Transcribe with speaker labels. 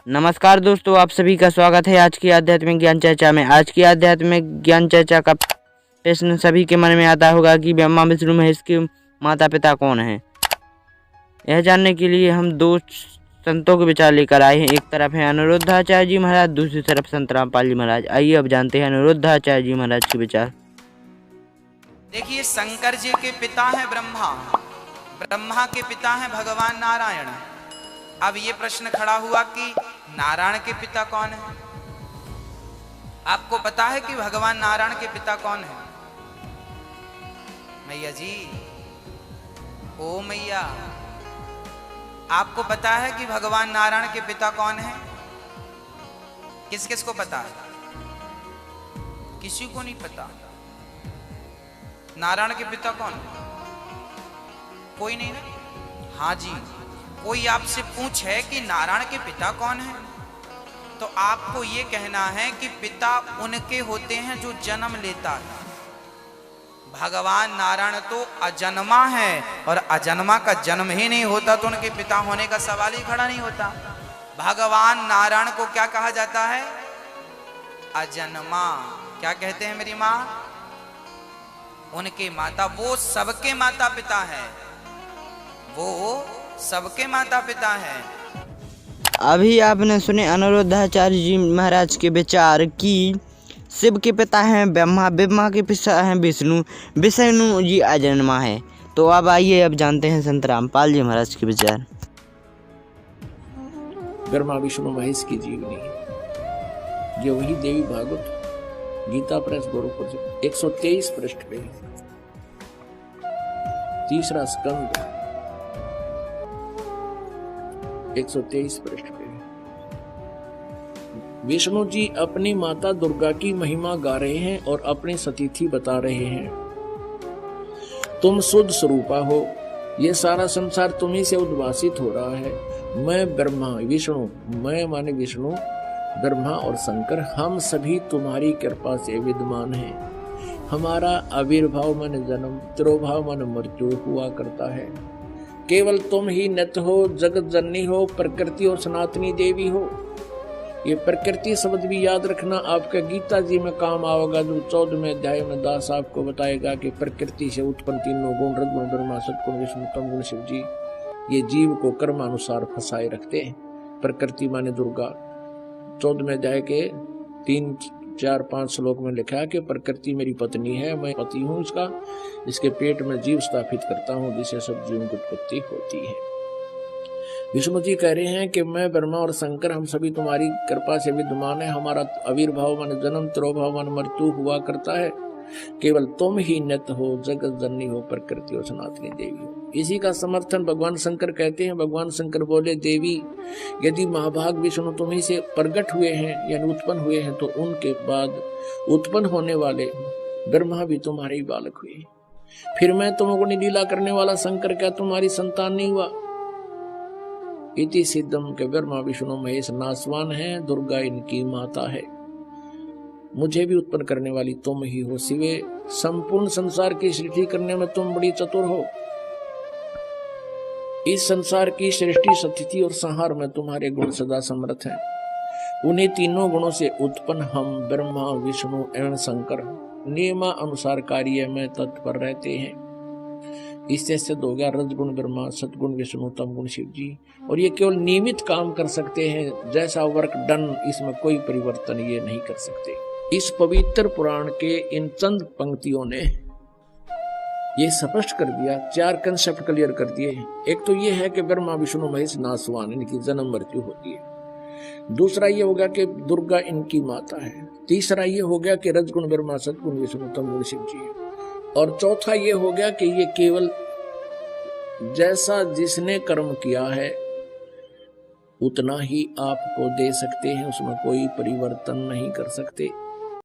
Speaker 1: नमस्कार दोस्तों, आप सभी का स्वागत है आज की आध्यात्मिक ज्ञान चर्चा में। आज की आध्यात्मिक ज्ञान चर्चा का प्रश्न सभी के मन में आता होगा कि ब्रह्मा विष्णु महेश के माता पिता कौन हैं। यह जानने के लिए हम दो संतों के विचार लेकर आए हैं। एक तरफ है अनिरुद्धाचार्य जी महाराज, दूसरी तरफ संत रामपाल जी महाराज। आइए अब जानते हैं अनिरुद्धाचार्य जी महाराज के विचार।
Speaker 2: देखिए, शंकर जी के पिता हैं ब्रह्मा, ब्रह्मा के पिता हैं भगवान नारायण। अब ये प्रश्न खड़ा हुआ कि नारायण के पिता कौन है। आपको पता है कि भगवान नारायण के पिता कौन है? मैया जी, ओ मैया, आपको पता है कि भगवान नारायण के पिता कौन है? किस किस को पता है? किसी को नहीं पता। नारायण के पिता कौन है? कोई नहीं ना? हाँ जी, कोई आपसे पूछे कि नारायण के पिता कौन है, तो आपको ये कहना है कि पिता उनके होते हैं जो जन्म लेता है। भगवान नारायण तो अजन्मा है, और अजन्मा का जन्म ही नहीं होता तो उनके पिता होने का सवाल ही खड़ा नहीं होता। भगवान नारायण को क्या कहा जाता है? अजन्मा। क्या कहते हैं मेरी माँ? उनके माता, वो सबके माता पिता है, वो सबके माता पिता हैं।
Speaker 1: अभी आपने सुने अनिरुद्धाचार्य जी महाराज के विचार कि शिव के पिता हैं ब्रह्मा, ब्रह्मा के पिता हैं विष्णु, विष्णु जी अजन्मा है। तो अब आइए अब जानते हैं संत रामपाल जी महाराज के विचार।
Speaker 3: ब्रह्मा विष्णु महेश की जीवनी, ये वही देवी भागवत गीता प्रेस गोरखपुर 123 पृष्ठ पे, तीसरा स्कंद 123 पृष्ठ पे। विष्णु जी अपनी माता दुर्गा की महिमा गा रहे हैं और अपनी सतीथि बता रहे हैं। तुम शुद्ध स्वरूपा हो, ये सारा संसार तुम्ही से उद्भासित हो रहा है। मैं ब्रह्मा विष्णु, मैं माने विष्णु, ब्रह्मा और शंकर, हम सभी तुम्हारी कृपा से विद्यमान हैं। हमारा आविर्भाव मन जन्म, तिरोभाव मन मृत्यु हुआ करता है। केवल तुम ही नित्य हो, जगत जननी हो, प्रकृति और सनातनी देवी हो। ये प्रकृति शब्द भी याद रखना, आपका गीता जी में काम आएगा, जो 14वें अध्याय में दास आपको बताएगा कि प्रकृति से उत्पन्न तीनों गुण, रजगुण ब्रह्मा, सतगुण विष्णु, तमगुण शिव जी, ये जीव को कर्मानुसार फंसाए रखते हैं। प्रकृति माने दुर्गा, 14वें अध्याय के 3, 4, 5 श्लोक में लिखा है कि प्रकृति मेरी पत्नी है, मैं पति हूँ इसका, इसके पेट में जीव स्थापित करता हूँ, जिससे सब जीवों की उत्पत्ति होती है। विष्णु जी कह रहे हैं कि मैं ब्रह्मा और शंकर, हम सभी तुम्हारी कृपा से विद्यमान है। हमारा आविर्भाव मन जन्म, तिरोभाव मन मृत्यु हुआ करता है। केवल तुम ही नित्य हो, जगत जननी हो, प्रकृति और सनातनी देवी हो। इसी का समर्थन भगवान शंकर कहते हैं। भगवान शंकर बोले, देवी यदि महाभाग विष्णु तुम्ही से प्रकट हुए हैं यानी उत्पन्न हुए हैं, तो उनके बाद उत्पन्न होने वाले ब्रह्मा भी तुम्हारे ही बालक हुए। फिर मैं तुमको लीला करने वाला शंकर क्या तुम्हारी संतान नहीं हुआ? इति सिद्धम के ब्रह्मा विष्णु महेश नासवान है, दुर्गा इनकी माता है। मुझे भी उत्पन्न करने वाली तुम ही हो शिवे। संपूर्ण संसार की सृष्टि करने में तुम बड़ी चतुर हो। इस संसार की सृष्टि, स्थिति और संहार में तुम्हारे गुण सदा समर्थ हैं। उन्हीं तीनों गुणों से उत्पन्न हम ब्रह्मा विष्णु एवं शंकर नियमा अनुसार कार्य में तत्पर रहते हैं। इससे सिद्ध हो गया रजगुण ब्रह्मा, सतगुण विष्णु, तमगुण शिव जी, और ये केवल नियमित काम कर सकते हैं। जैसा वर्क डन, इसमें कोई परिवर्तन ये नहीं कर सकते। इस पवित्र पुराण के इन चंद पंक्तियों ने ये स्पष्ट कर दिया, 4 कंसेप्ट क्लियर कर दिए। एक तो ये है कि ब्रह्मा विष्णु महेश नासवान, इनकी जन्म मृत्यु होती है। दूसरा ये हो गया कि दुर्गा इनकी माता है। तीसरा ये हो गया कि रजगुण ब्रह्मा, सतगुण विष्णु, तमगुण शिव जी है। और चौथा ये हो गया कि ये केवल जैसा जिसने कर्म किया है उतना ही आपको दे सकते हैं, उसमें कोई परिवर्तन नहीं कर सकते।